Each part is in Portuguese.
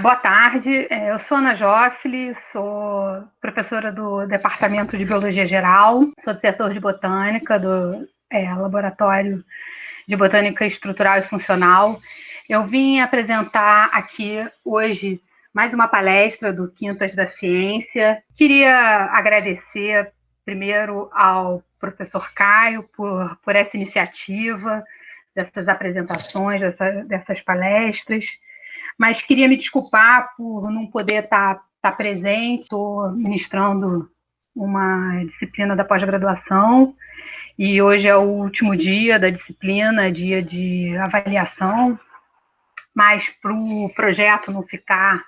Boa tarde, eu sou Ana Joffre, sou professora do Departamento de Biologia Geral, sou do setor de Botânica, do Laboratório de Botânica Estrutural e Funcional. Eu vim apresentar aqui hoje mais uma palestra do Quintas da Ciência. Queria agradecer primeiro ao professor Caio por essa iniciativa, dessas apresentações, dessas palestras, mas queria me desculpar por não poder estar presente. Estou ministrando uma disciplina da pós-graduação e hoje é o último dia da disciplina, dia de avaliação, mas para o projeto não ficar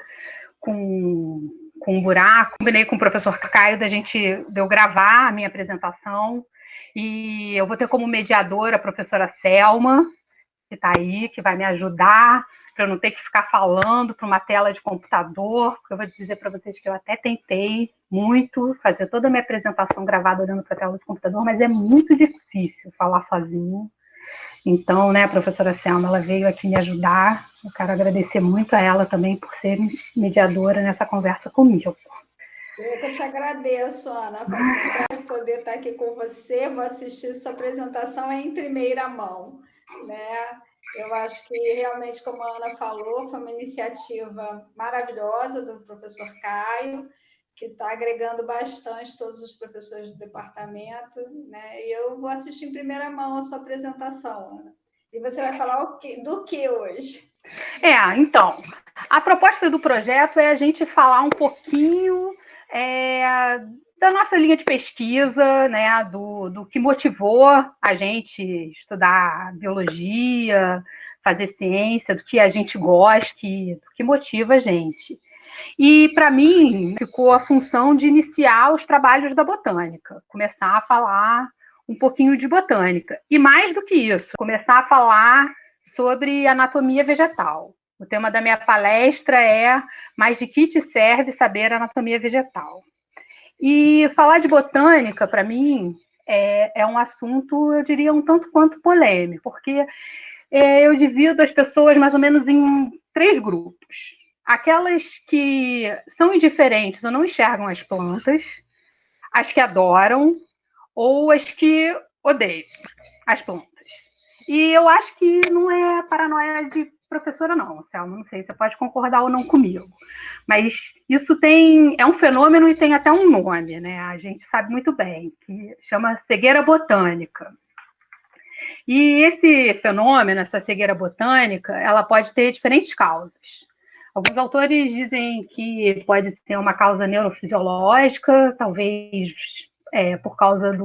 com um buraco, combinei com o professor Caio de eu gravar a minha apresentação e eu vou ter como mediadora a professora Selma, que está aí, que vai me ajudar, para eu não ter que ficar falando para uma tela de computador, porque eu vou dizer para vocês que eu até tentei muito fazer toda a minha apresentação gravada olhando para a tela de computador, mas é muito difícil falar sozinho. Então, né, a professora Selma, ela veio aqui me ajudar, eu quero agradecer muito a ela também por ser mediadora nessa conversa comigo. Eu que te agradeço, Ana, vai ser um prazer poder estar aqui com você, vou assistir sua apresentação em primeira mão, né? Eu acho que realmente, como a Ana falou, foi uma iniciativa maravilhosa do professor Caio, que está agregando bastante todos os professores do departamento, né? E eu vou assistir em primeira mão a sua apresentação, Ana. E você vai falar do que hoje? Então, a proposta do projeto é a gente falar um pouquinho da nossa linha de pesquisa, né, do que motivou a gente estudar biologia, fazer ciência, do que a gente gosta, do que motiva a gente. E, para mim, ficou a função de iniciar os trabalhos da botânica, começar a falar um pouquinho de botânica. E mais do que isso, começar a falar sobre anatomia vegetal. O tema da minha palestra é "Mas de que te serve saber anatomia vegetal?". E falar de botânica, para mim, é um assunto, eu diria, um tanto quanto polêmico, porque eu divido as pessoas mais ou menos em 3 grupos. Aquelas que são indiferentes ou não enxergam as plantas, as que adoram ou as que odeiam as plantas. E eu acho que não é paranoia de professora, não, Selma. Não sei, você pode concordar ou não comigo. Mas isso é um fenômeno e tem até um nome, né? A gente sabe muito bem, que chama cegueira botânica. E esse fenômeno, essa cegueira botânica, ela pode ter diferentes causas. Alguns autores dizem que pode ser uma causa neurofisiológica, talvez por causa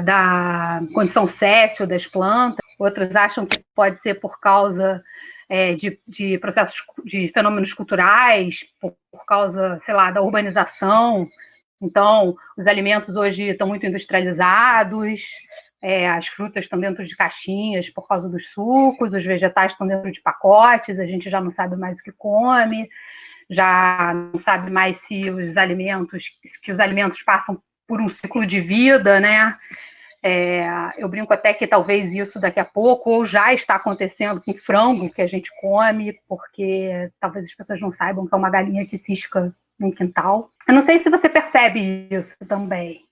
da condição céssio das plantas. Outros acham que pode ser por causa de processos, de fenômenos culturais, por causa, sei lá, da urbanização. Então, os alimentos hoje estão muito industrializados, as frutas estão dentro de caixinhas por causa dos sucos, os vegetais estão dentro de pacotes, a gente já não sabe mais o que come, já não sabe mais se os alimentos passam por um ciclo de vida, né? Eu brinco até que talvez isso daqui a pouco, ou já está acontecendo com o frango que a gente come, porque talvez as pessoas não saibam que é uma galinha que cisca no quintal. Eu não sei se você percebe isso também.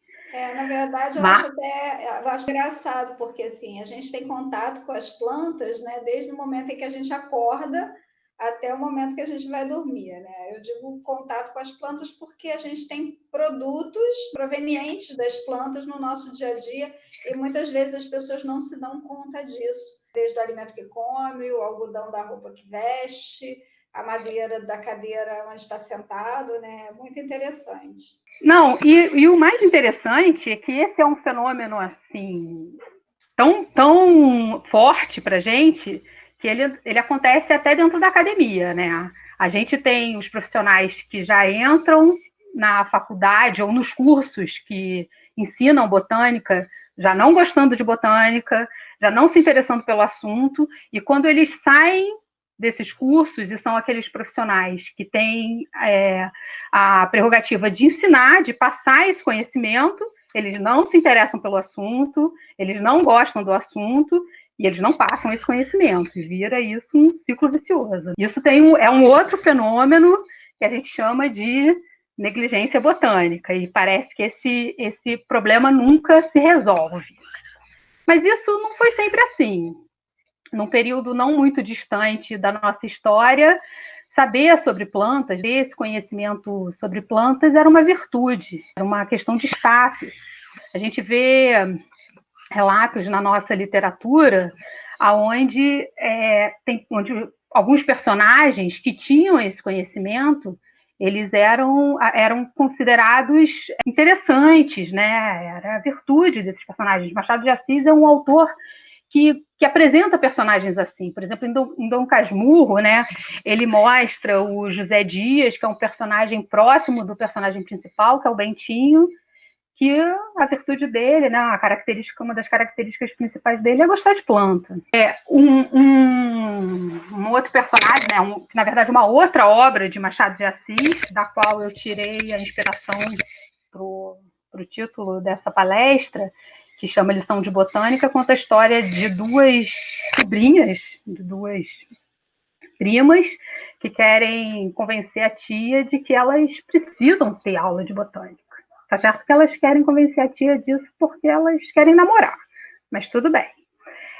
Na verdade, eu acho engraçado, porque assim, a gente tem contato com as plantas, né, desde o momento em que a gente acorda até o momento que a gente vai dormir, né? Eu digo contato com as plantas porque a gente tem produtos provenientes das plantas no nosso dia a dia e muitas vezes as pessoas não se dão conta disso, desde o alimento que come, o algodão da roupa que veste, a madeira da cadeira onde está sentado, né? É muito interessante. Não, e o mais interessante é que esse é um fenômeno assim tão forte para a gente que ele acontece até dentro da academia, né? A gente tem os profissionais que já entram na faculdade ou nos cursos que ensinam botânica, já não gostando de botânica, já não se interessando pelo assunto, e quando eles saem desses cursos, e são aqueles profissionais que têm a prerrogativa de ensinar, de passar esse conhecimento, eles não se interessam pelo assunto, eles não gostam do assunto, E eles não passam esse conhecimento, e vira isso um ciclo vicioso. Isso é um outro fenômeno que a gente chama de negligência botânica, e parece que esse problema nunca se resolve. Mas isso não foi sempre assim. Num período não muito distante da nossa história, saber sobre plantas, ter esse conhecimento sobre plantas era uma virtude, era uma questão de status. A gente vê relatos na nossa literatura onde alguns personagens que tinham esse conhecimento, eles eram considerados interessantes, né? Era a virtude desses personagens. Machado de Assis é um autor que apresenta personagens assim. Por exemplo, em Dom Casmurro, né, ele mostra o José Dias, que é um personagem próximo do personagem principal, que é o Bentinho, que a virtude dele, né, uma das características principais dele é gostar de planta. Um outro personagem, né, na verdade, uma outra obra de Machado de Assis, da qual eu tirei a inspiração para o título dessa palestra, que chama Lição de Botânica, conta a história de duas sobrinhas, de duas primas, que querem convencer a tia de que elas precisam ter aula de botânica. Tá certo que elas querem convencer a tia disso porque elas querem namorar, mas tudo bem.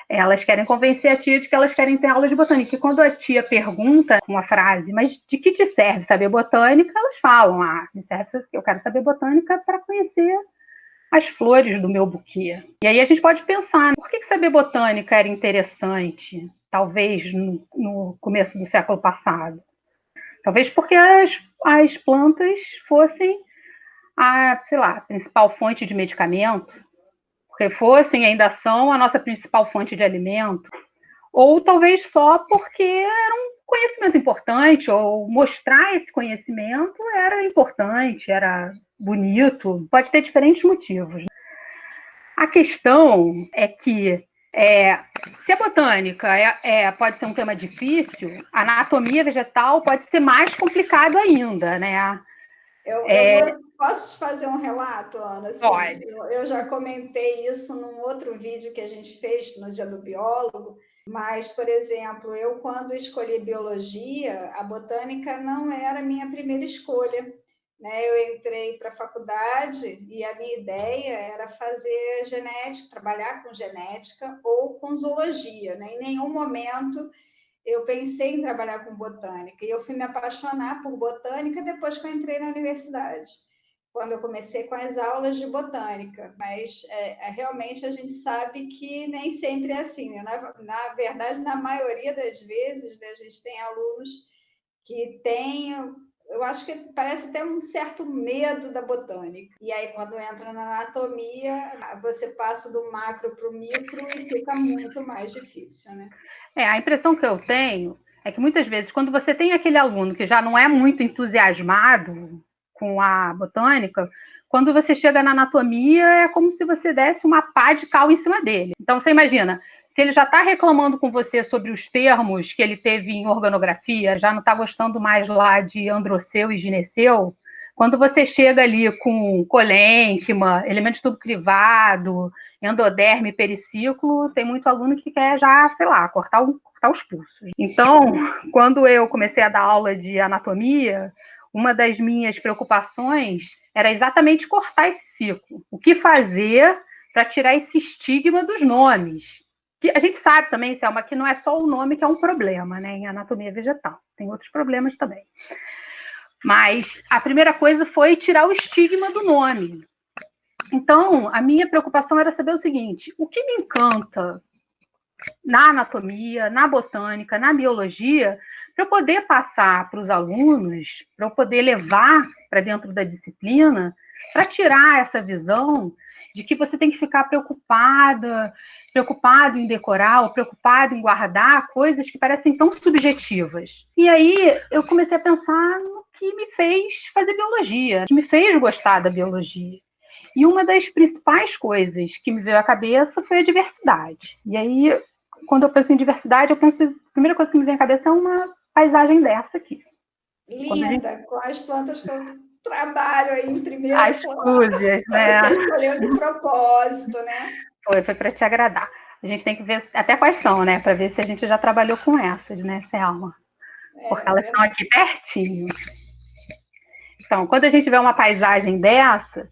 Elas querem convencer a tia de que elas querem ter aula de botânica. E quando a tia pergunta uma frase, mas de que te serve saber botânica? Elas falam, me serve, eu quero saber botânica para conhecer as flores do meu buquê. E aí a gente pode pensar, por que saber botânica era interessante, talvez no começo do século passado? Talvez porque as plantas fossem a principal fonte de medicamento, porque fossem, ainda são, a nossa principal fonte de alimento, ou talvez só porque era um conhecimento importante, ou mostrar esse conhecimento era importante, era bonito, pode ter diferentes motivos. A questão é que se a botânica pode ser um tema difícil, a anatomia vegetal pode ser mais complicado ainda, né? Posso fazer um relato, Ana? Assim, Pode. Eu já comentei isso num outro vídeo que a gente fez no Dia do Biólogo, mas, por exemplo, eu quando escolhi biologia, a botânica não era a minha primeira escolha. Né? Eu entrei para a faculdade e a minha ideia era fazer genética, trabalhar com genética ou com zoologia. Né? Em nenhum momento eu pensei em trabalhar com botânica. E eu fui me apaixonar por botânica depois que eu entrei na universidade, quando eu comecei com as aulas de botânica. Mas realmente a gente sabe que nem sempre é assim. Né? Na verdade, na maioria das vezes, né, a gente tem alunos que têm, eu acho que parece até um certo medo da botânica. E aí, quando entra na anatomia, você passa do macro para o micro e fica muito mais difícil, né? A impressão que eu tenho é que muitas vezes, quando você tem aquele aluno que já não é muito entusiasmado com a botânica, quando você chega na anatomia, é como se você desse uma pá de cal em cima dele. Então, você imagina, se ele já está reclamando com você sobre os termos que ele teve em organografia, já não está gostando mais lá de androceu e gineceu, quando você chega ali com colênquima, elemento de tubo crivado, endoderme, periciclo, tem muito aluno que quer já, cortar os pulsos. Então, quando eu comecei a dar aula de anatomia, uma das minhas preocupações era exatamente cortar esse ciclo. O que fazer para tirar esse estigma dos nomes? Que a gente sabe também, Selma, que não é só o nome que é um problema, né, em anatomia vegetal. Tem outros problemas também. Mas a primeira coisa foi tirar o estigma do nome. Então, a minha preocupação era saber o seguinte: o que me encanta na anatomia, na botânica, na biologia, para eu poder passar para os alunos, para eu poder levar para dentro da disciplina, para tirar essa visão de que você tem que ficar preocupado em decorar, ou preocupado em guardar coisas que parecem tão subjetivas. E aí eu comecei a pensar no que me fez fazer biologia, que me fez gostar da biologia. E uma das principais coisas que me veio à cabeça foi a diversidade. E aí, quando eu penso em diversidade, a primeira coisa que me vem à cabeça é uma paisagem dessa aqui. Linda, com as plantas que eu trabalho aí em primeiro plano. As fúzias, né? Você escolheu de propósito, né? Foi para te agradar. A gente tem que ver até quais são, né? Para ver se a gente já trabalhou com essas, né, Selma? Porque elas estão aqui pertinho. Então, quando a gente vê uma paisagem dessa,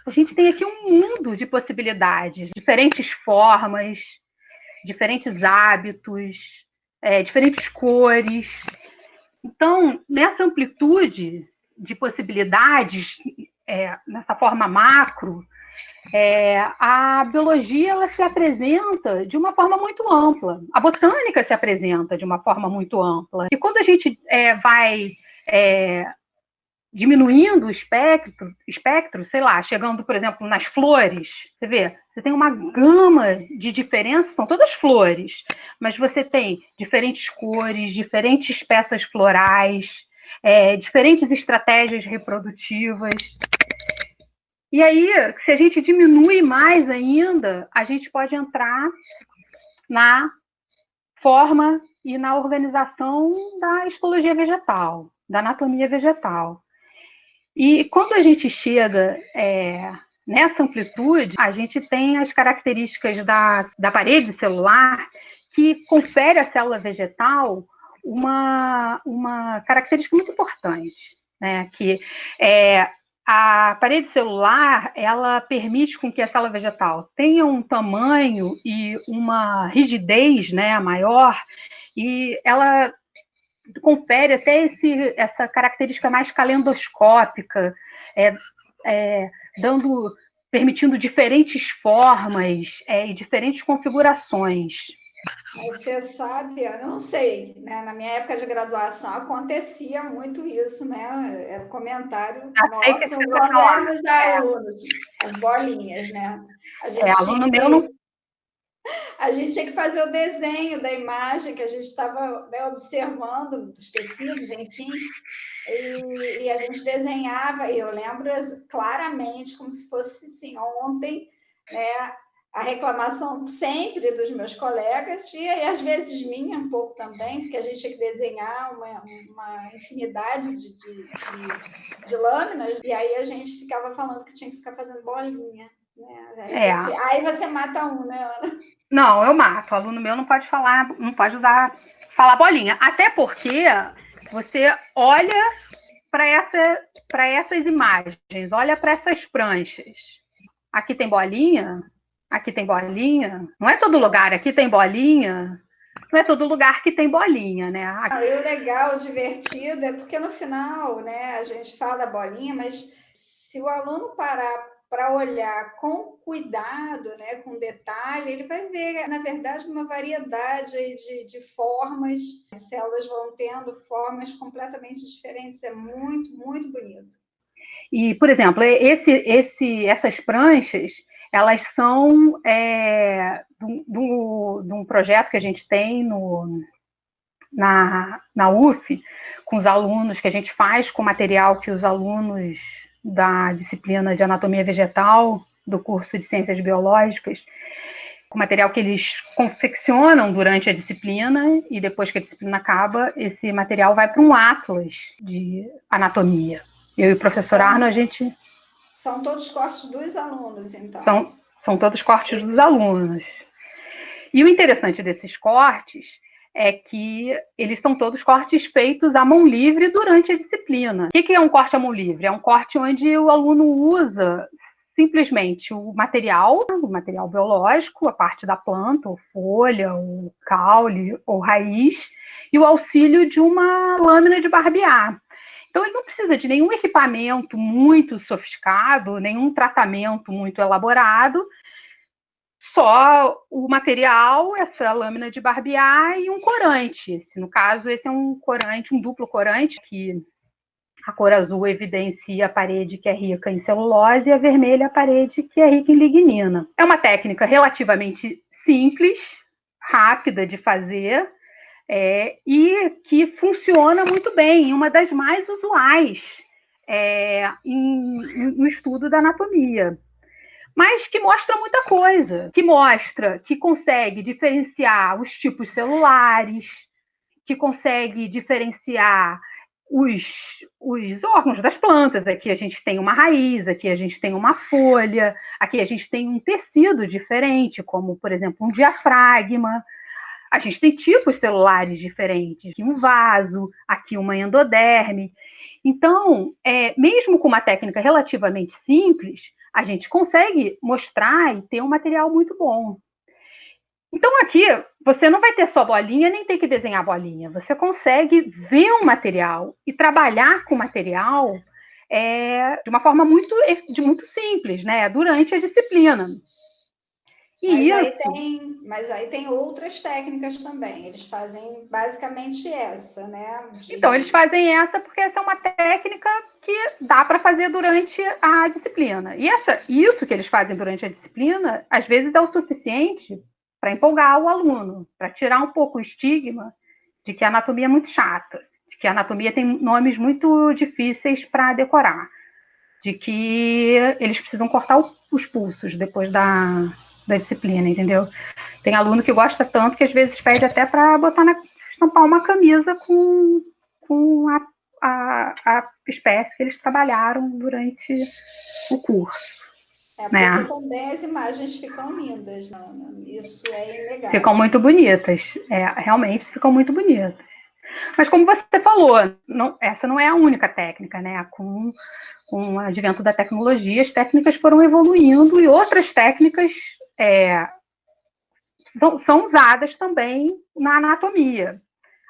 a gente tem aqui um mundo de possibilidades, diferentes formas, diferentes hábitos, diferentes cores. Então, nessa amplitude de possibilidades, nessa forma macro, a biologia ela se apresenta de uma forma muito ampla. A botânica se apresenta de uma forma muito ampla. E quando a gente vai diminuindo o espectro, sei lá, chegando, por exemplo, nas flores, você vê, você tem uma gama de diferenças, são todas flores, mas você tem diferentes cores, diferentes peças florais, diferentes estratégias reprodutivas. E aí, se a gente diminui mais ainda, a gente pode entrar na forma e na organização da histologia vegetal, da anatomia vegetal. E quando a gente chega nessa amplitude, a gente tem as características da parede celular que confere à célula vegetal uma característica muito importante, né? Que a parede celular ela permite com que a célula vegetal tenha um tamanho e uma rigidez, né, maior, e ela confere até essa característica mais calendoscópica, permitindo diferentes formas e diferentes configurações. Mas você sabe, eu não sei, né? Na minha época de graduação acontecia muito isso, né? Era um comentário nosso quando éramos alunos, as bolinhas, né? Aluno meu não. A gente tinha que fazer o desenho da imagem que a gente estava, né, observando dos tecidos, enfim, e a gente desenhava, e eu lembro claramente, como se fosse assim, ontem, né, a reclamação sempre dos meus colegas, e às vezes minha um pouco também, porque a gente tinha que desenhar uma infinidade de lâminas, e aí a gente ficava falando que tinha que ficar fazendo bolinha. Né? Aí você mata um, né, Ana? Não, eu mato. O aluno meu não pode falar, não pode falar bolinha. Até porque você olha para essas imagens, olha para essas pranchas. Aqui tem bolinha, aqui tem bolinha. Não é todo lugar, aqui tem bolinha. Não é todo lugar que tem bolinha, né? E o legal, o divertido, é porque no final, né, a gente fala bolinha, mas se o aluno parar para olhar com cuidado, né, com detalhe, ele vai ver, na verdade, uma variedade de formas. As células vão tendo formas completamente diferentes. É muito, muito bonito. E, por exemplo, essas pranchas, elas são de um projeto que a gente tem na UF, com os alunos, que a gente faz com material que os alunos da disciplina de anatomia vegetal, do curso de ciências biológicas, com material que eles confeccionam durante a disciplina, e depois que a disciplina acaba, esse material vai para um atlas de anatomia. Eu e o professor Arno, a gente... São todos cortes dos alunos, então. São todos cortes dos alunos. E o interessante desses cortes é que eles são todos cortes feitos à mão livre durante a disciplina. O que é um corte à mão livre? É um corte onde o aluno usa simplesmente o material biológico, a parte da planta, ou folha, ou caule, ou raiz, e o auxílio de uma lâmina de barbear. Então, ele não precisa de nenhum equipamento muito sofisticado, nenhum tratamento muito elaborado, só o material, essa lâmina de barbear e um corante. No caso, esse é um corante, um duplo corante, que a cor azul evidencia a parede que é rica em celulose e a vermelha a parede que é rica em lignina. É uma técnica relativamente simples, rápida de fazer, e que funciona muito bem, uma das mais usuais no estudo da anatomia. Mas que mostra muita coisa, que mostra que consegue diferenciar os tipos celulares, que consegue diferenciar os órgãos das plantas. Aqui a gente tem uma raiz, aqui a gente tem uma folha, aqui a gente tem um tecido diferente, como, por exemplo, um diafragma. A gente tem tipos celulares diferentes, aqui um vaso, aqui uma endoderme. Então, mesmo com uma técnica relativamente simples, a gente consegue mostrar e ter um material muito bom. Então, aqui, você não vai ter só bolinha, nem ter que desenhar bolinha. Você consegue ver um material e trabalhar com o material de uma forma muito simples, né? Durante a disciplina. Mas aí tem outras técnicas também. Eles fazem basicamente essa, né? Então, eles fazem essa porque essa é uma técnica que dá para fazer durante a disciplina. E isso que eles fazem durante a disciplina, às vezes é o suficiente para empolgar o aluno, para tirar um pouco o estigma de que a anatomia é muito chata, de que a anatomia tem nomes muito difíceis para decorar, de que eles precisam cortar os pulsos depois da disciplina, entendeu? Tem aluno que gosta tanto que às vezes pede até para estampar uma camisa com a espécie que eles trabalharam durante o curso. Porque também as imagens ficam lindas, né? Isso é inegável. Ficam muito bonitas, realmente ficam muito bonitas. Mas como você falou, essa não é a única técnica, né? Com o advento da tecnologia, as técnicas foram evoluindo e outras técnicas são usadas também na anatomia.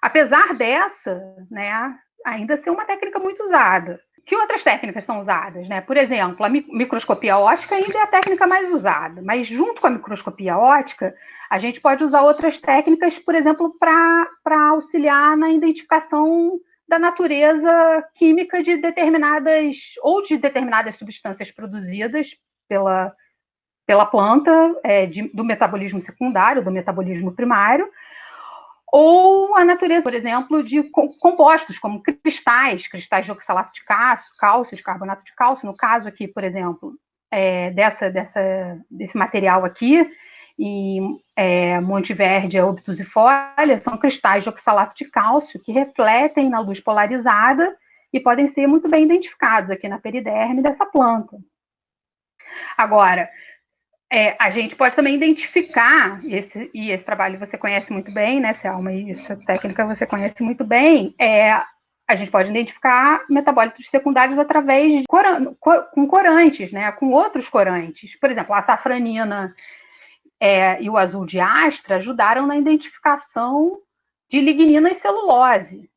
Apesar dessa, né, ainda ser uma técnica muito usada. Que outras técnicas são usadas? Né? Por exemplo, a microscopia óptica ainda é a técnica mais usada, mas junto com a microscopia óptica, a gente pode usar outras técnicas, por exemplo, para auxiliar na identificação da natureza química de determinadas substâncias produzidas pela planta, do metabolismo secundário, do metabolismo primário, ou a natureza, por exemplo, de compostos, como cristais de oxalato de cálcio, de carbonato de cálcio. No caso aqui, por exemplo, desse material aqui, em Monteverdia obtusifolia, são cristais de oxalato de cálcio que refletem na luz polarizada e podem ser muito bem identificados aqui na periderme dessa planta. Agora, a gente pode também identificar, e esse trabalho você conhece muito bem, né, Selma, e essa técnica você conhece muito bem, a gente pode identificar metabólitos secundários através de com corantes, né, com outros corantes. Por exemplo, a safranina e o azul de astra ajudaram na identificação de lignina e celulose,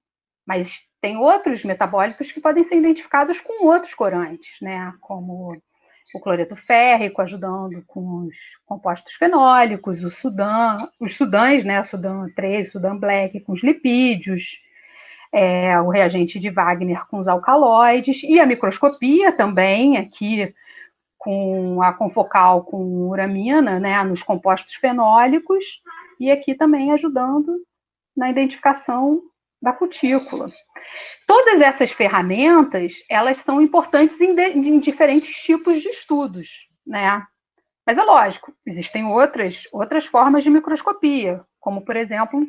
mas tem outros metabólitos que podem ser identificados com outros corantes, né, como o cloreto férrico, ajudando com os compostos fenólicos, os sudãs, né, Sudan 3, Sudan Black, com os lipídios, o reagente de Wagner com os alcaloides, e a microscopia também, aqui com a confocal com uramina, né, nos compostos fenólicos, e aqui também ajudando na identificação da cutícula. Todas essas ferramentas, elas são importantes em diferentes tipos de estudos, né? Mas é lógico, existem outras formas de microscopia, como, por exemplo,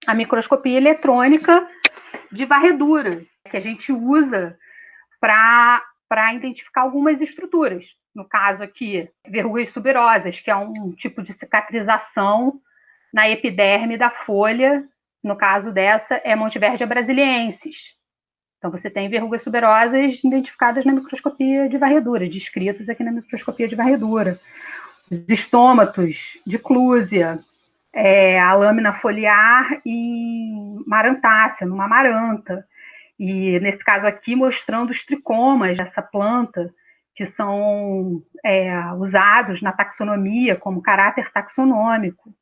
a microscopia eletrônica de varredura, que a gente usa para identificar algumas estruturas. No caso aqui, verrugas tuberosas, que é um tipo de cicatrização na epiderme da folha. No caso dessa, é Monteverdia brasiliensis. Então, você tem verrugas tuberosas identificadas na microscopia de varredura, descritas aqui na microscopia de varredura. Os estômatos de Clusia, a lâmina foliar em marantácea, numa amaranta. E, nesse caso aqui, mostrando os tricomas dessa planta, que são usados na taxonomia como caráter taxonômico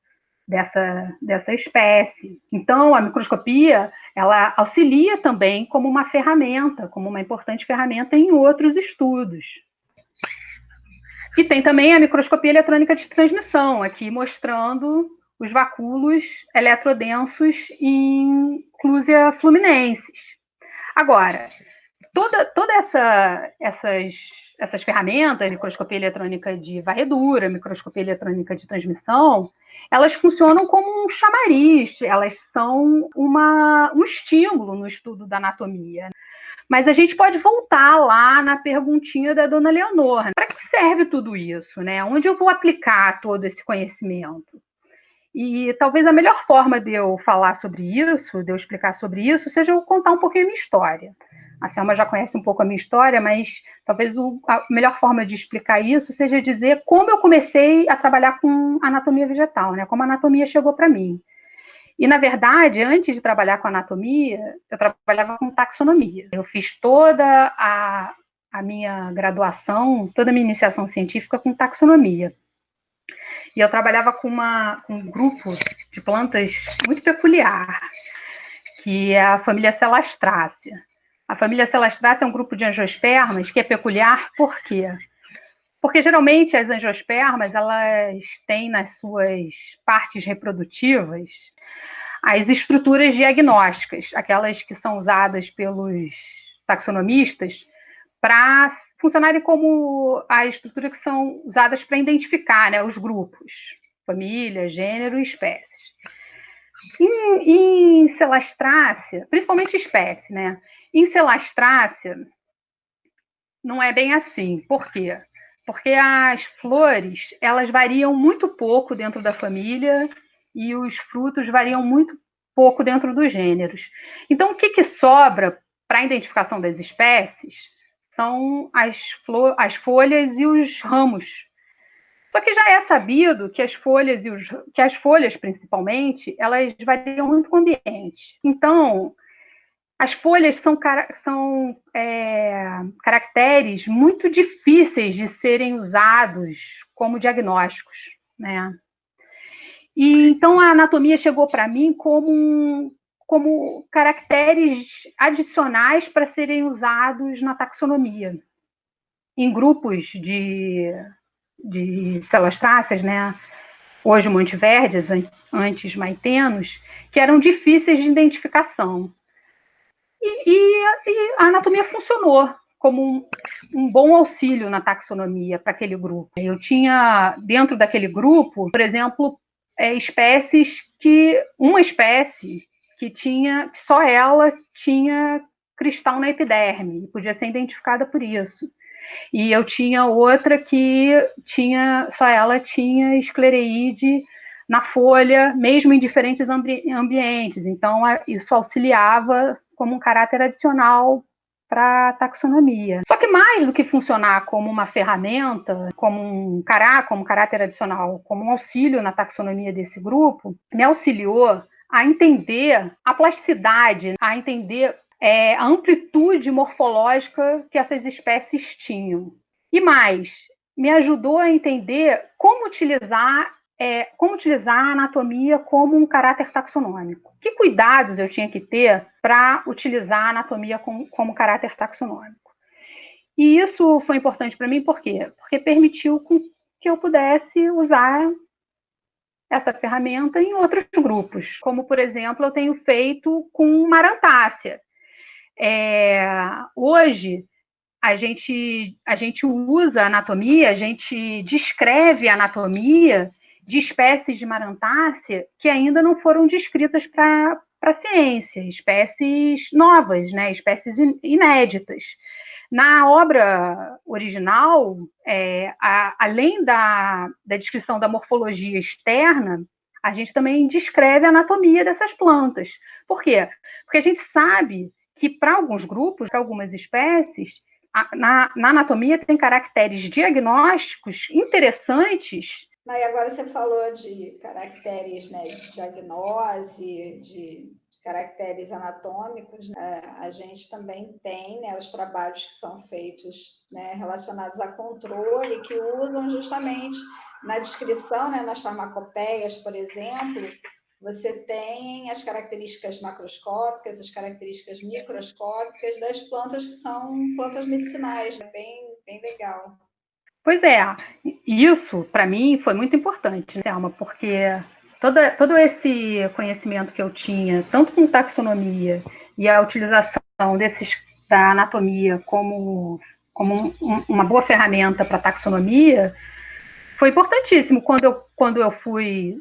dessa espécie. Então, a microscopia, ela auxilia também como uma ferramenta, como uma importante ferramenta em outros estudos. E tem também a microscopia eletrônica de transmissão, aqui mostrando os vacúolos eletrodensos em Clusia fluminensis. Agora, todas essas essas ferramentas, microscopia eletrônica de varredura, microscopia eletrônica de transmissão, elas funcionam como um chamariz, elas são um estímulo no estudo da anatomia. Mas a gente pode voltar lá na perguntinha da dona Leonor. Para que serve tudo isso, né? Onde eu vou aplicar todo esse conhecimento? E talvez a melhor forma de eu falar sobre isso, de eu explicar sobre isso, seja eu contar um pouquinho a minha história. A Selma já conhece um pouco a minha história, mas talvez a melhor forma de explicar isso seja dizer como eu comecei a trabalhar com anatomia vegetal, né? Como a anatomia chegou para mim. E, na verdade, antes de trabalhar com anatomia, eu trabalhava com taxonomia. Eu fiz toda a minha graduação, toda a minha iniciação científica com taxonomia. E eu trabalhava com um grupo de plantas muito peculiar, que é a família Celastrácea. A família Celastrácea é um grupo de angiospermas que é peculiar por quê? Porque, geralmente, as angiospermas, elas têm nas suas partes reprodutivas as estruturas diagnósticas, aquelas que são usadas pelos taxonomistas para funcionarem como a estrutura que são usadas para identificar, né, os grupos, família, gênero e espécies. Em Celastrácea, principalmente espécie, né? Em Celastrácea, não é bem assim. Por quê? Porque as flores, elas variam muito pouco dentro da família e os frutos variam muito pouco dentro dos gêneros. Então, o que sobra para a identificação das espécies são as folhas e os ramos. Só que já é sabido que as folhas, principalmente, elas variam muito com o ambiente. Então, as folhas são caracteres muito difíceis de serem usados como diagnósticos, né? E então a anatomia chegou para mim como caracteres adicionais para serem usados na taxonomia. Em grupos de celastráceas, né? Hoje monteverdes, antes maitenos, que eram difíceis de identificação. E a anatomia funcionou como um bom auxílio na taxonomia para aquele grupo. Eu tinha, dentro daquele grupo, por exemplo, uma espécie que só ela tinha cristal na epiderme, podia ser identificada por isso. E eu tinha outra que só ela tinha esclereide na folha, mesmo em diferentes ambientes. Então, isso auxiliava como um caráter adicional para a taxonomia. Só que mais do que funcionar como uma ferramenta, como caráter adicional, como um auxílio na taxonomia desse grupo, me auxiliou a entender a plasticidade, a entender a amplitude morfológica que essas espécies tinham. E mais, me ajudou a entender como utilizar a anatomia como um caráter taxonômico. Que cuidados eu tinha que ter para utilizar a anatomia como caráter taxonômico? E isso foi importante para mim, por quê? Porque permitiu que eu pudesse usar essa ferramenta em outros grupos, como, por exemplo, eu tenho feito com Marantácea. Hoje, a gente usa a anatomia, a gente descreve a anatomia de espécies de Marantácea que ainda não foram descritas para a ciência, espécies novas, né? Espécies inéditas. Na obra original, além da descrição da morfologia externa, a gente também descreve a anatomia dessas plantas. Por quê? Porque a gente sabe que para alguns grupos, para algumas espécies, na anatomia tem caracteres diagnósticos interessantes. E agora você falou de caracteres, né, de diagnose, de caracteres anatômicos, né? A gente também tem, né, os trabalhos que são feitos, né, relacionados a controle, que usam justamente na descrição, né, nas farmacopeias, por exemplo, você tem as características macroscópicas, as características microscópicas das plantas que são plantas medicinais. É bem legal. Pois é, isso para mim foi muito importante, né, Selma, porque todo esse conhecimento que eu tinha, tanto com taxonomia e a utilização da anatomia como como uma boa ferramenta para taxonomia, foi importantíssimo quando eu fui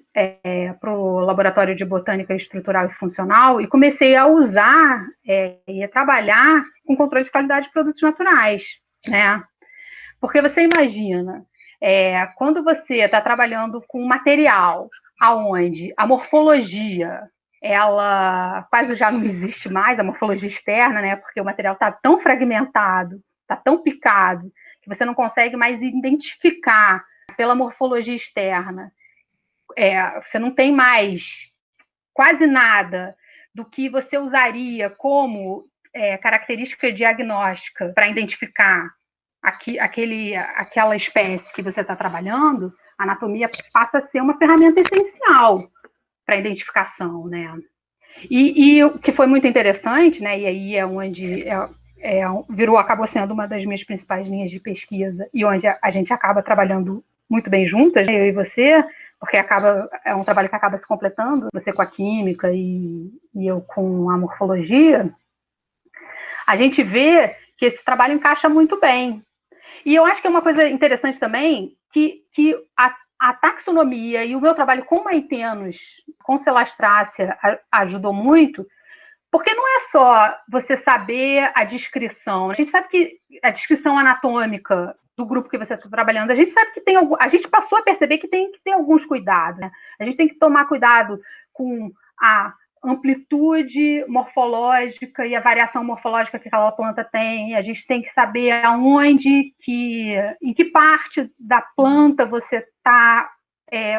para o Laboratório de Botânica Estrutural e Funcional e comecei a usar e a trabalhar com controle de qualidade de produtos naturais, né? Porque você imagina, quando você está trabalhando com material aonde a morfologia ela quase já não existe mais, a morfologia externa, né? Porque o material está tão fragmentado, está tão picado, que você não consegue mais identificar pela morfologia externa. Você não tem mais quase nada do que você usaria como característica diagnóstica para identificar aquela espécie que você está trabalhando. A anatomia passa a ser uma ferramenta essencial para a identificação, né? E o que foi muito interessante, né? E aí é onde acabou sendo uma das minhas principais linhas de pesquisa e onde a gente acaba trabalhando muito bem juntas, né, eu e você, porque é um trabalho que acaba se completando, você com a química e eu com a morfologia. A gente vê que esse trabalho encaixa muito bem. E eu acho que é uma coisa interessante também que a taxonomia e o meu trabalho com maitenos, com celastrácea, ajudou muito, porque não é só você saber a descrição. A gente sabe que a descrição anatômica do grupo que você está trabalhando, a gente sabe que a gente passou a perceber que tem que ter alguns cuidados, né? A gente tem que tomar cuidado com a amplitude morfológica e a variação morfológica que aquela planta tem. A gente tem que saber em que parte da planta você está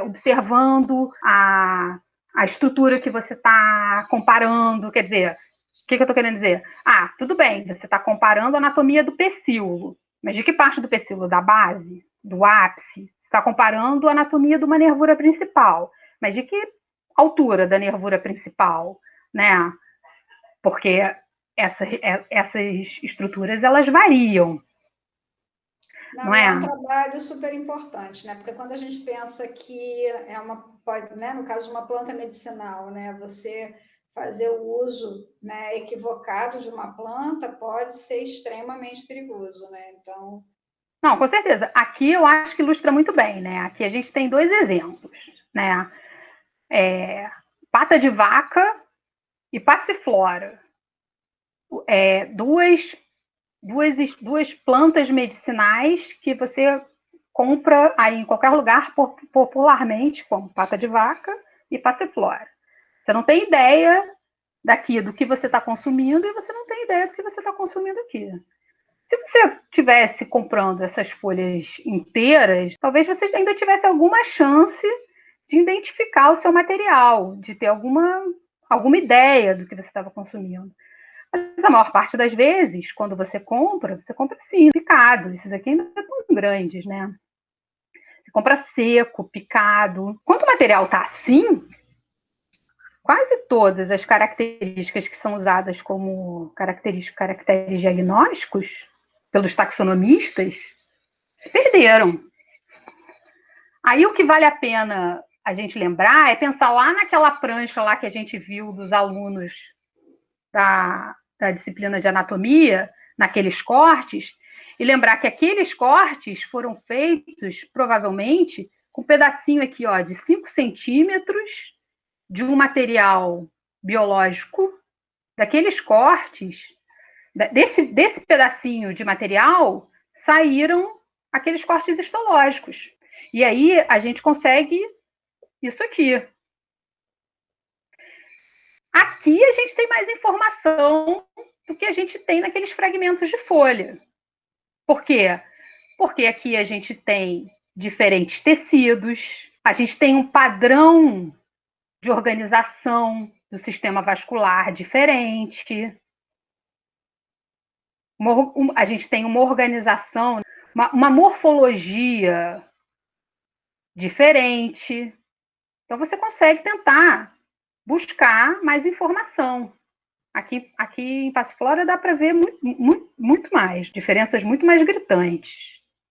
observando a estrutura que você está comparando. Quer dizer, o que eu estou querendo dizer? Tudo bem, você está comparando a anatomia do pecíolo, mas de que parte do pecíolo? Da base? Do ápice? Você está comparando a anatomia de uma nervura principal, mas de que altura da nervura principal, né? Porque essas estruturas, elas variam. Não, é um trabalho super importante, né? Porque quando a gente pensa que né, no caso de uma planta medicinal, né, você fazer o uso, né, equivocado de uma planta pode ser extremamente perigoso, né? Então, não, com certeza. Aqui eu acho que ilustra muito bem, né? Aqui a gente tem 2 exemplos, né? Pata de vaca e passiflora. Duas plantas medicinais que você compra aí em qualquer lugar popularmente, como pata de vaca e passiflora. Você não tem ideia do que você está consumindo e você não tem ideia do que você está consumindo aqui. Se você estivesse comprando essas folhas inteiras, talvez você ainda tivesse alguma chance de identificar o seu material, de ter alguma ideia do que você estava consumindo. Mas a maior parte das vezes, quando você compra sim, picado. Esses aqui ainda são grandes, né? Você compra seco, picado. Quando o material está assim, quase todas as características que são usadas como caracteres diagnósticos pelos taxonomistas se perderam. Aí o que vale a pena a gente lembrar é pensar lá naquela prancha lá que a gente viu dos alunos da disciplina de anatomia, naqueles cortes, e lembrar que aqueles cortes foram feitos, provavelmente, com um pedacinho aqui, ó, de 5 centímetros de um material biológico. Daqueles cortes, desse pedacinho de material, saíram aqueles cortes histológicos. E aí a gente consegue isso aqui. Aqui a gente tem mais informação do que a gente tem naqueles fragmentos de folha. Por quê? Porque aqui a gente tem diferentes tecidos, a gente tem um padrão de organização do sistema vascular diferente, a gente tem uma organização, uma morfologia diferente. Então você consegue tentar buscar mais informação. Aqui em Passiflora dá para ver muito mais, diferenças muito mais gritantes.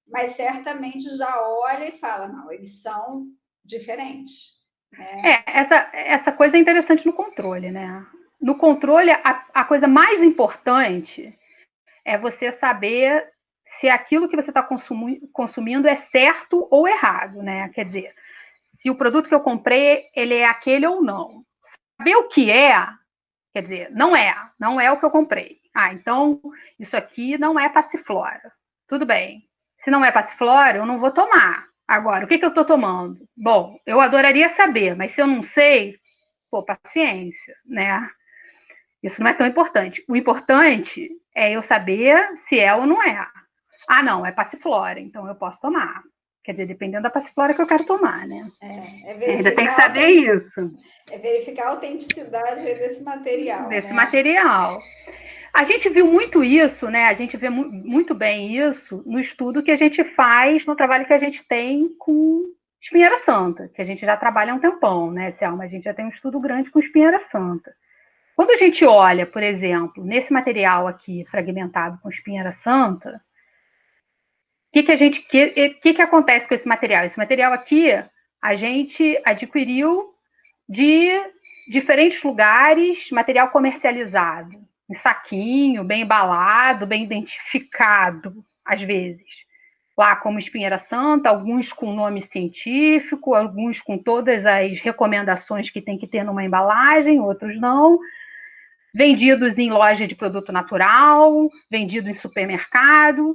Mas certamente já olha e fala, não, eles são diferentes. Né? Essa coisa é interessante no controle, né? No controle, a coisa mais importante é você saber se aquilo que você está consumindo é certo ou errado, né? Quer dizer, se o produto que eu comprei, ele é aquele ou não. Saber o que é, quer dizer, não é o que eu comprei. Ah, então isso aqui não é passiflora. Tudo bem. Se não é passiflora, eu não vou tomar. Agora, o que eu estou tomando? Bom, eu adoraria saber, mas se eu não sei, pô, paciência, né? Isso não é tão importante. O importante é eu saber se é ou não é. Ah, não, é passiflora, então eu posso tomar. Quer dizer, dependendo da passiflora que eu quero tomar, né? Ainda tem que saber isso. É verificar a autenticidade desse material. Desse né? material. A gente viu muito isso, né? A gente vê muito bem isso no estudo que a gente faz, no trabalho que a gente tem com espinheira santa, que a gente já trabalha há um tempão, né, Selma? A gente já tem um estudo grande com espinheira santa. Quando a gente olha, por exemplo, nesse material aqui, fragmentado com espinheira santa, o que acontece com esse material? Esse material aqui a gente adquiriu de diferentes lugares, material comercializado, em saquinho, bem embalado, bem identificado, às vezes. Lá como espinheira santa, alguns com nome científico, alguns com todas as recomendações que tem que ter numa embalagem, outros não. Vendidos em loja de produto natural, vendido em supermercado.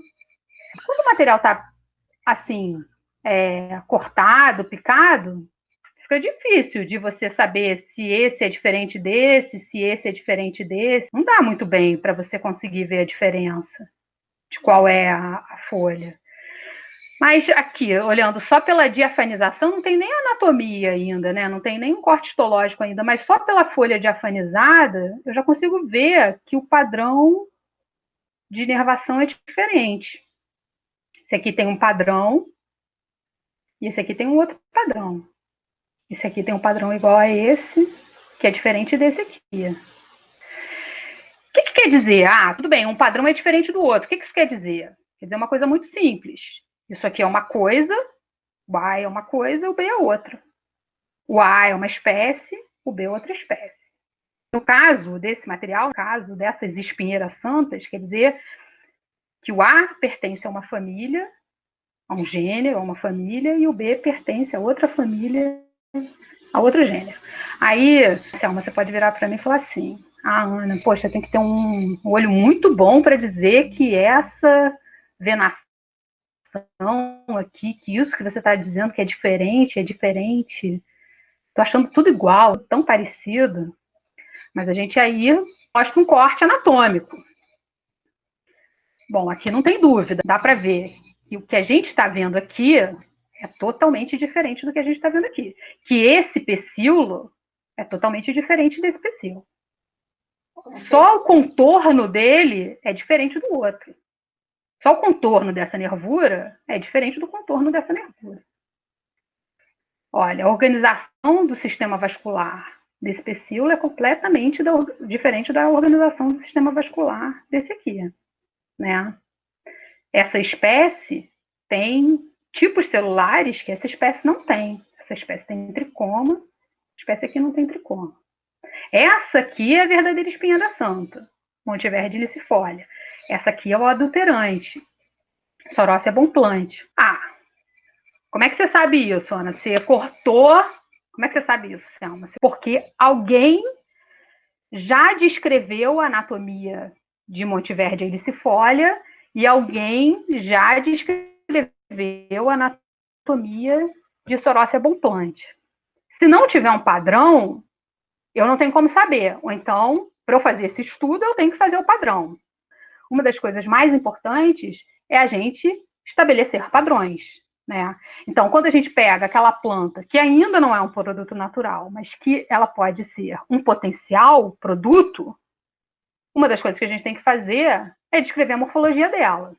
Quando o material está assim, cortado, picado, fica difícil de você saber se esse é diferente desse, se esse é diferente desse. Não dá muito bem para você conseguir ver a diferença de qual é a folha. Mas aqui, olhando só pela diafanização, não tem nem anatomia ainda, né? Não tem nem um corte histológico ainda, mas só pela folha diafanizada, eu já consigo ver que o padrão de inervação é diferente. Esse aqui tem um padrão e esse aqui tem um outro padrão. Esse aqui tem um padrão igual a esse, que é diferente desse aqui. O que quer dizer? Ah, tudo bem, um padrão é diferente do outro. O que isso quer dizer? Quer dizer uma coisa muito simples. Isso aqui é uma coisa, o A é uma coisa, o B é outra. O A é uma espécie, o B é outra espécie. No caso desse material, no caso dessas espinheiras santas, quer dizer que o A pertence a uma família, a um gênero, a uma família, e o B pertence a outra família, a outro gênero. Aí, Selma, você pode virar para mim e falar assim: ah, Ana, poxa, tem que ter um olho muito bom para dizer que essa venação aqui, que isso que você está dizendo que é diferente, tô achando tudo igual, tão parecido. Mas a gente aí mostra um corte anatômico. Bom, aqui não tem dúvida, dá para ver que o que a gente está vendo aqui é totalmente diferente do que a gente está vendo aqui. Que esse pecíolo é totalmente diferente desse pecíolo. Só o contorno dele é diferente do outro. Só o contorno dessa nervura é diferente do contorno dessa nervura. Olha, a organização do sistema vascular desse pecíolo é completamente diferente da organização do sistema vascular desse aqui, né? Essa espécie tem tipos celulares que essa espécie não tem. Essa espécie tem tricoma, a espécie aqui não tem tricoma. Essa aqui é a verdadeira espinha da santa, Monteverde licifolia. Essa aqui é o adulterante, Psorossia bonplanti. Ah, como é que você sabe isso, Ana? Você cortou. Como é que você sabe isso, Selma? Porque alguém já descreveu a anatomia de Monteverde licifolia e alguém já descreveu a anatomia de Psorossia bonplanti. Se não tiver um padrão, eu não tenho como saber. Ou então, para eu fazer esse estudo, eu tenho que fazer o padrão. Uma das coisas mais importantes é a gente estabelecer padrões, né? Então, quando a gente pega aquela planta que ainda não é um produto natural, mas que ela pode ser um potencial produto, uma das coisas que a gente tem que fazer é descrever a morfologia dela,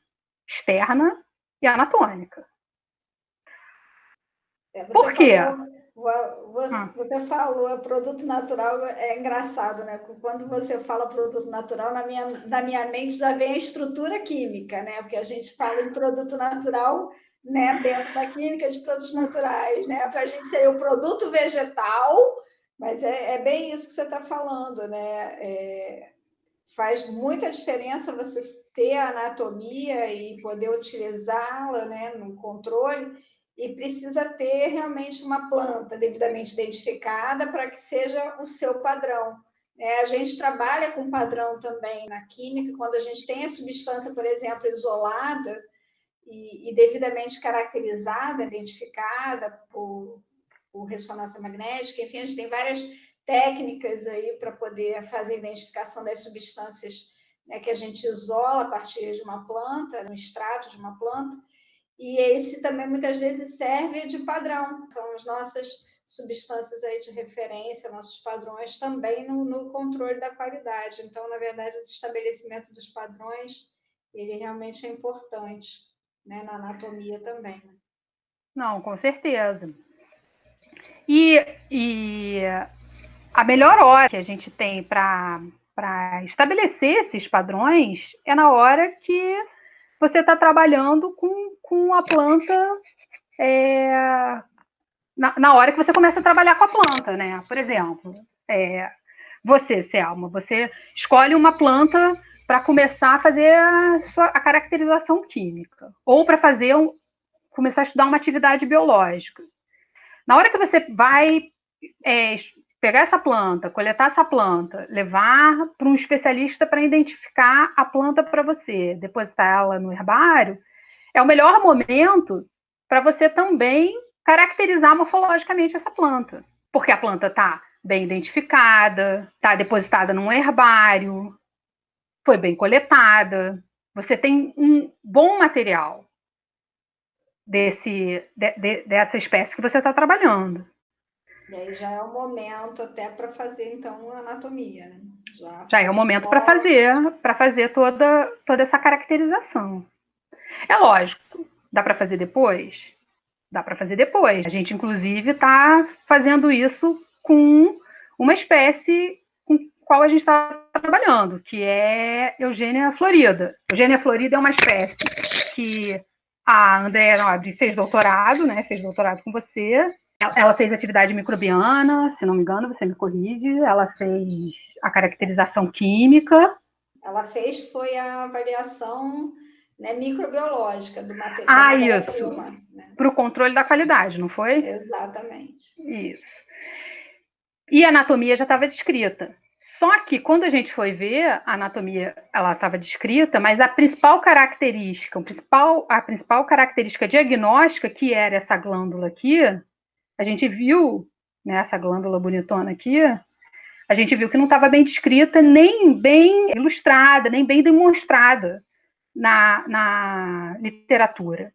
externa e anatômica. Por quê? Você falou produto natural, é engraçado, né? Quando você fala produto natural, na minha mente já vem a estrutura química, né? Porque a gente fala em produto natural, né? Dentro da química de produtos naturais, né? Para a gente seria o produto vegetal, mas é bem isso que você está falando, né? Faz muita diferença você ter a anatomia e poder utilizá-la, né, no controle, e precisa ter realmente uma planta devidamente identificada para que seja o seu padrão. A gente trabalha com padrão também na química, quando a gente tem a substância, por exemplo, isolada e devidamente caracterizada, identificada por ressonância magnética, enfim, a gente tem várias técnicas aí para poder fazer a identificação das substâncias, né, que a gente isola a partir de uma planta, no extrato de uma planta, e esse também muitas vezes serve de padrão. São as nossas substâncias aí de referência, nossos padrões também no controle da qualidade. Então, na verdade, esse estabelecimento dos padrões, ele realmente é importante, né, na anatomia também. Não, com certeza. E a melhor hora que a gente tem para estabelecer esses padrões é na hora que você está trabalhando com a planta, na hora que você começa a trabalhar com a planta, né? Por exemplo, você, Selma, você escolhe uma planta para começar a fazer a caracterização química, ou para começar a estudar uma atividade biológica. Na hora que você vai pegar essa planta, coletar essa planta, levar para um especialista para identificar a planta para você, depositar ela no herbário, é o melhor momento para você também caracterizar morfologicamente essa planta. Porque a planta está bem identificada, está depositada num herbário, foi bem coletada, você tem um bom material dessa espécie que você está trabalhando. E aí já é o momento até para fazer, então, a anatomia, né? Já é o momento para fazer toda essa caracterização. É lógico, dá para fazer depois? Dá para fazer depois. A gente, inclusive, está fazendo isso com uma espécie com qual a gente está trabalhando, que é Eugênia florida. Eugênia florida é uma espécie que a Andréa Nobre fez doutorado, né? Fez doutorado com você. Ela fez atividade microbiana, se não me engano, você me corrige. Ela fez a caracterização química. Ela fez foi a avaliação, né, microbiológica do material. Isso. Né? Para o controle da qualidade, não foi? Exatamente. Isso. E a anatomia já estava descrita. Só que quando a gente foi ver, a anatomia ela estava descrita, mas a principal característica, a principal característica diagnóstica, que era essa glândula aqui, a gente viu, né, essa glândula bonitona aqui, a gente viu que não estava bem descrita, nem bem ilustrada, nem bem demonstrada na literatura.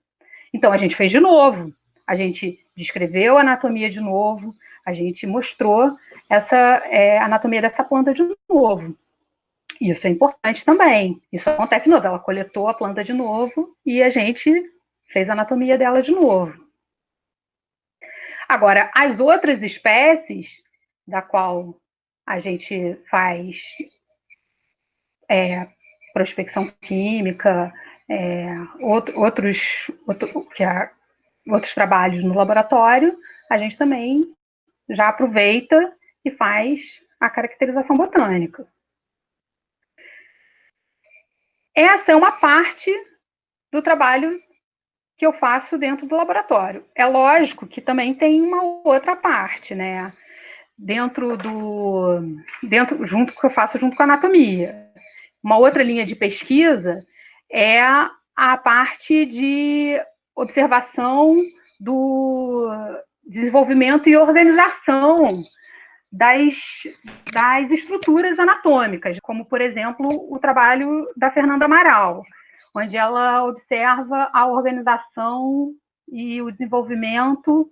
Então, a gente fez de novo. A gente descreveu a anatomia de novo, a gente mostrou essa anatomia dessa planta de novo. Isso é importante também. Isso acontece de novo. Ela coletou a planta de novo e a gente fez a anatomia dela de novo. Agora, as outras espécies da qual a gente faz prospecção química, outros trabalhos no laboratório, a gente também já aproveita e faz a caracterização botânica. Essa é uma parte do trabalho que eu faço dentro do laboratório. É lógico que também tem uma outra parte, né? Junto que eu faço junto com a anatomia. Uma outra linha de pesquisa é a parte de observação do desenvolvimento e organização das estruturas anatômicas, como, por exemplo, o trabalho da Fernanda Amaral, onde ela observa a organização e o desenvolvimento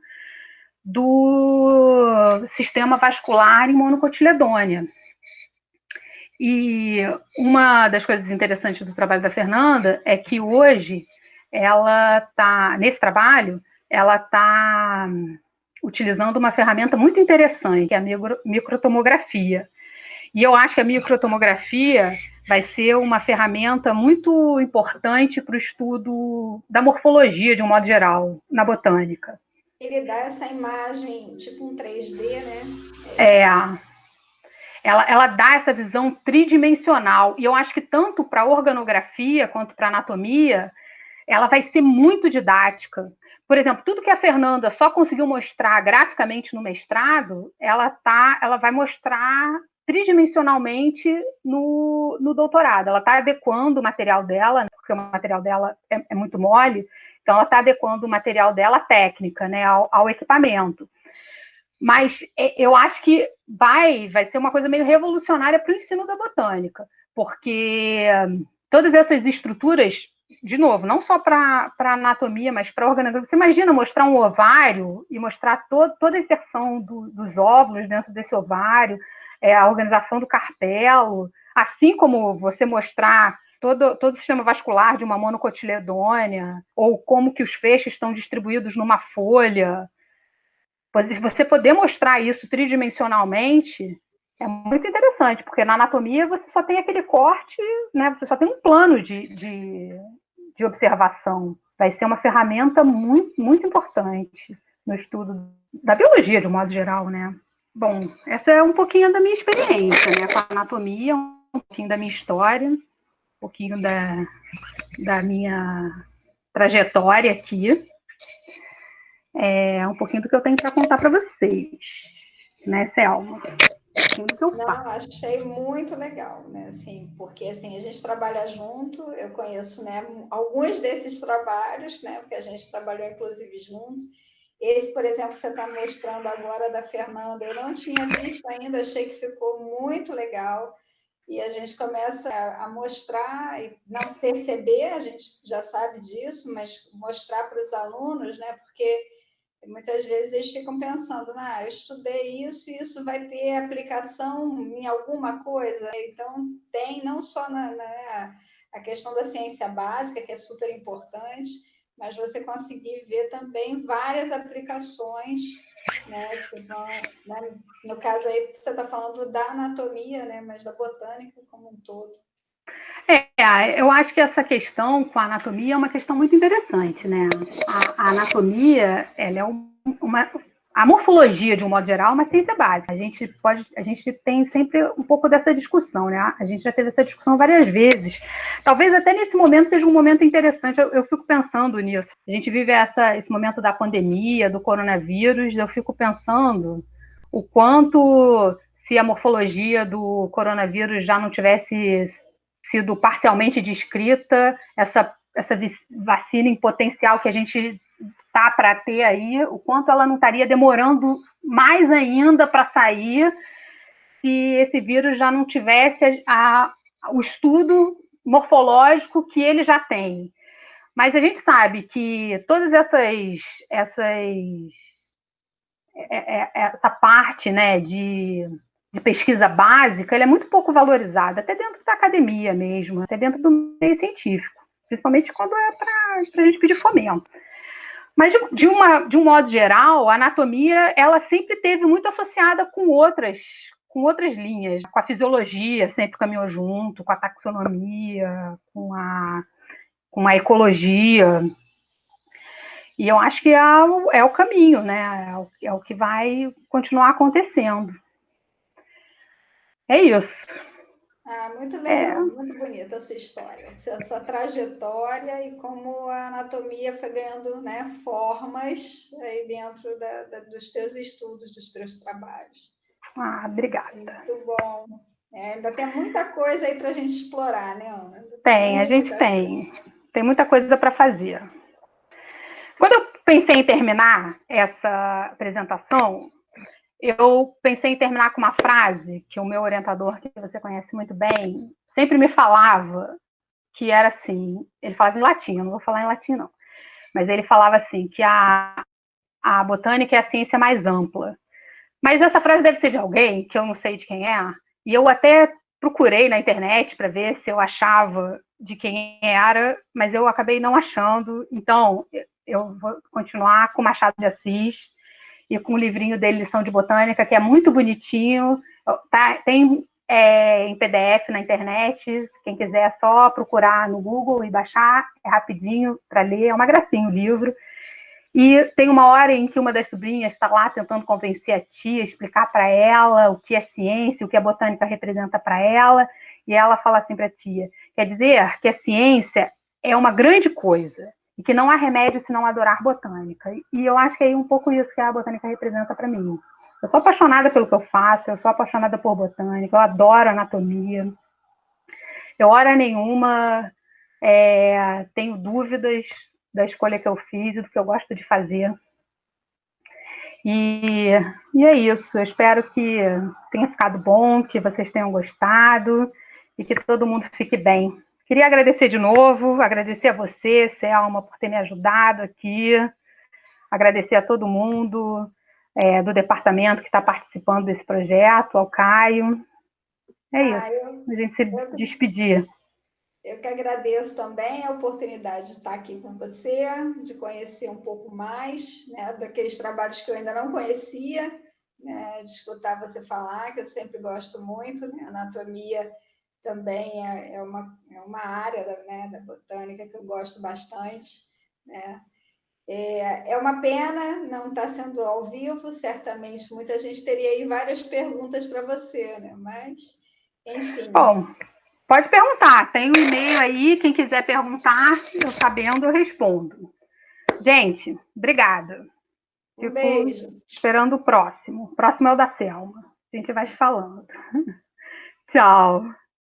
do sistema vascular em monocotiledônia. E uma das coisas interessantes do trabalho da Fernanda é que hoje nesse trabalho, ela está utilizando uma ferramenta muito interessante, que é a microtomografia. E eu acho que a microtomografia vai ser uma ferramenta muito importante para o estudo da morfologia, de um modo geral, na botânica. Ele dá essa imagem, tipo um 3D, né? ela dá essa visão tridimensional, e eu acho que tanto para organografia quanto para anatomia, ela vai ser muito didática. Por exemplo, tudo que a Fernanda só conseguiu mostrar graficamente no mestrado, ela vai mostrar tridimensionalmente no doutorado. Ela está adequando o material dela, porque o material dela é muito mole, então ela está adequando o material dela à técnica, né, ao equipamento. Mas eu acho que vai ser uma coisa meio revolucionária para o ensino da botânica, porque todas essas estruturas, de novo, não só para anatomia, mas para organografia. Você imagina mostrar um ovário e mostrar toda a inserção dos óvulos dentro desse ovário, a organização do carpelo, assim como você mostrar todo o sistema vascular de uma monocotiledônia, ou como que os feixes estão distribuídos numa folha. Você poder mostrar isso tridimensionalmente é muito interessante, porque na anatomia você só tem aquele corte, né? Você só tem um plano de observação. Vai ser uma ferramenta muito, muito importante no estudo da biologia, de um modo geral, né? Bom, essa é um pouquinho da minha experiência, né, com a anatomia, um pouquinho da minha história, um pouquinho da minha trajetória aqui. É um pouquinho do que eu tenho para contar para vocês, né, Selma? Não, achei muito legal, né? Assim, porque assim, a gente trabalha junto, eu conheço, né, alguns desses trabalhos, né? Porque a gente trabalhou, inclusive, junto. Esse, por exemplo, que você está mostrando agora da Fernanda, eu não tinha visto ainda, achei que ficou muito legal. E a gente começa a mostrar e não perceber, a gente já sabe disso, mas mostrar para os alunos, né? Porque muitas vezes eles ficam pensando, eu estudei isso e isso vai ter aplicação em alguma coisa. Então, tem não só a questão da ciência básica, que é super importante, mas você conseguir ver também várias aplicações, né, que vão, né, no caso aí você está falando da anatomia, né, mas da botânica como um todo. Eu acho que essa questão com a anatomia é uma questão muito interessante, né? A anatomia, ela é a morfologia, de um modo geral, é uma ciência básica. A gente tem sempre um pouco dessa discussão, né? A gente já teve essa discussão várias vezes. Talvez até nesse momento seja um momento interessante. Eu fico pensando nisso. A gente vive esse momento da pandemia, do coronavírus. Eu fico pensando o quanto, se a morfologia do coronavírus já não tivesse sido parcialmente descrita, essa vacina em potencial que a gente está para ter aí, o quanto ela não estaria demorando mais ainda para sair se esse vírus já não tivesse o estudo morfológico que ele já tem. Mas a gente sabe que todas essa parte, né, de pesquisa básica, ele é muito pouco valorizada, até dentro da academia mesmo, até dentro do meio científico, principalmente quando é para a gente pedir fomento. Mas, de um modo geral, a anatomia ela sempre teve muito associada com outras linhas, com a fisiologia, sempre caminhou junto, com a taxonomia, com a ecologia. E eu acho que é o caminho, né? É o que vai continuar acontecendo. É isso. Muito legal, muito bonita a sua história, a sua trajetória e como a anatomia foi ganhando, né, formas aí dentro dos teus estudos, dos teus trabalhos. Obrigada. Muito bom. Ainda tem muita coisa aí para a gente explorar, né, Ana? A gente tem. Tem muita coisa para fazer. Quando eu pensei em terminar essa apresentação, eu pensei em terminar com uma frase que o meu orientador, que você conhece muito bem, sempre me falava, que era assim, ele falava em latim, eu não vou falar em latim não, mas ele falava assim, que a botânica é a ciência mais ampla. Mas essa frase deve ser de alguém, que eu não sei de quem é, e eu até procurei na internet para ver se eu achava de quem era, mas eu acabei não achando, então eu vou continuar com Machado de Assis, e com o livrinho dele, Lição de Botânica, que é muito bonitinho, tem em PDF na internet, quem quiser é só procurar no Google e baixar, é rapidinho para ler, é uma gracinha o livro. E tem uma hora em que uma das sobrinhas está lá tentando convencer a tia, explicar para ela o que é ciência, o que a botânica representa para ela, e ela fala assim para a tia: quer dizer que a ciência é uma grande coisa e que não há remédio senão adorar botânica. E eu acho que é um pouco isso que a botânica representa para mim. Eu sou apaixonada pelo que eu faço, eu sou apaixonada por botânica, eu adoro anatomia. Eu, hora nenhuma, tenho dúvidas da escolha que eu fiz e do que eu gosto de fazer. E é isso. Eu espero que tenha ficado bom, que vocês tenham gostado e que todo mundo fique bem. Queria agradecer de novo, agradecer a você, Selma, por ter me ajudado aqui, agradecer a todo mundo do departamento que está participando desse projeto, ao Caio. É isso, a gente se despedir. Eu que agradeço também a oportunidade de estar aqui com você, de conhecer um pouco mais, né, daqueles trabalhos que eu ainda não conhecia, né, de escutar você falar, que eu sempre gosto muito, né, anatomia também é uma área da botânica que eu gosto bastante, né. É uma pena não estar sendo ao vivo, certamente muita gente teria aí várias perguntas para você, né, mas, enfim. Bom, pode perguntar, tem um e-mail aí, quem quiser perguntar, eu sabendo, eu respondo. Gente, obrigada. Um beijo. Esperando o próximo. O próximo é o da Selma. A gente vai se falando. Tchau.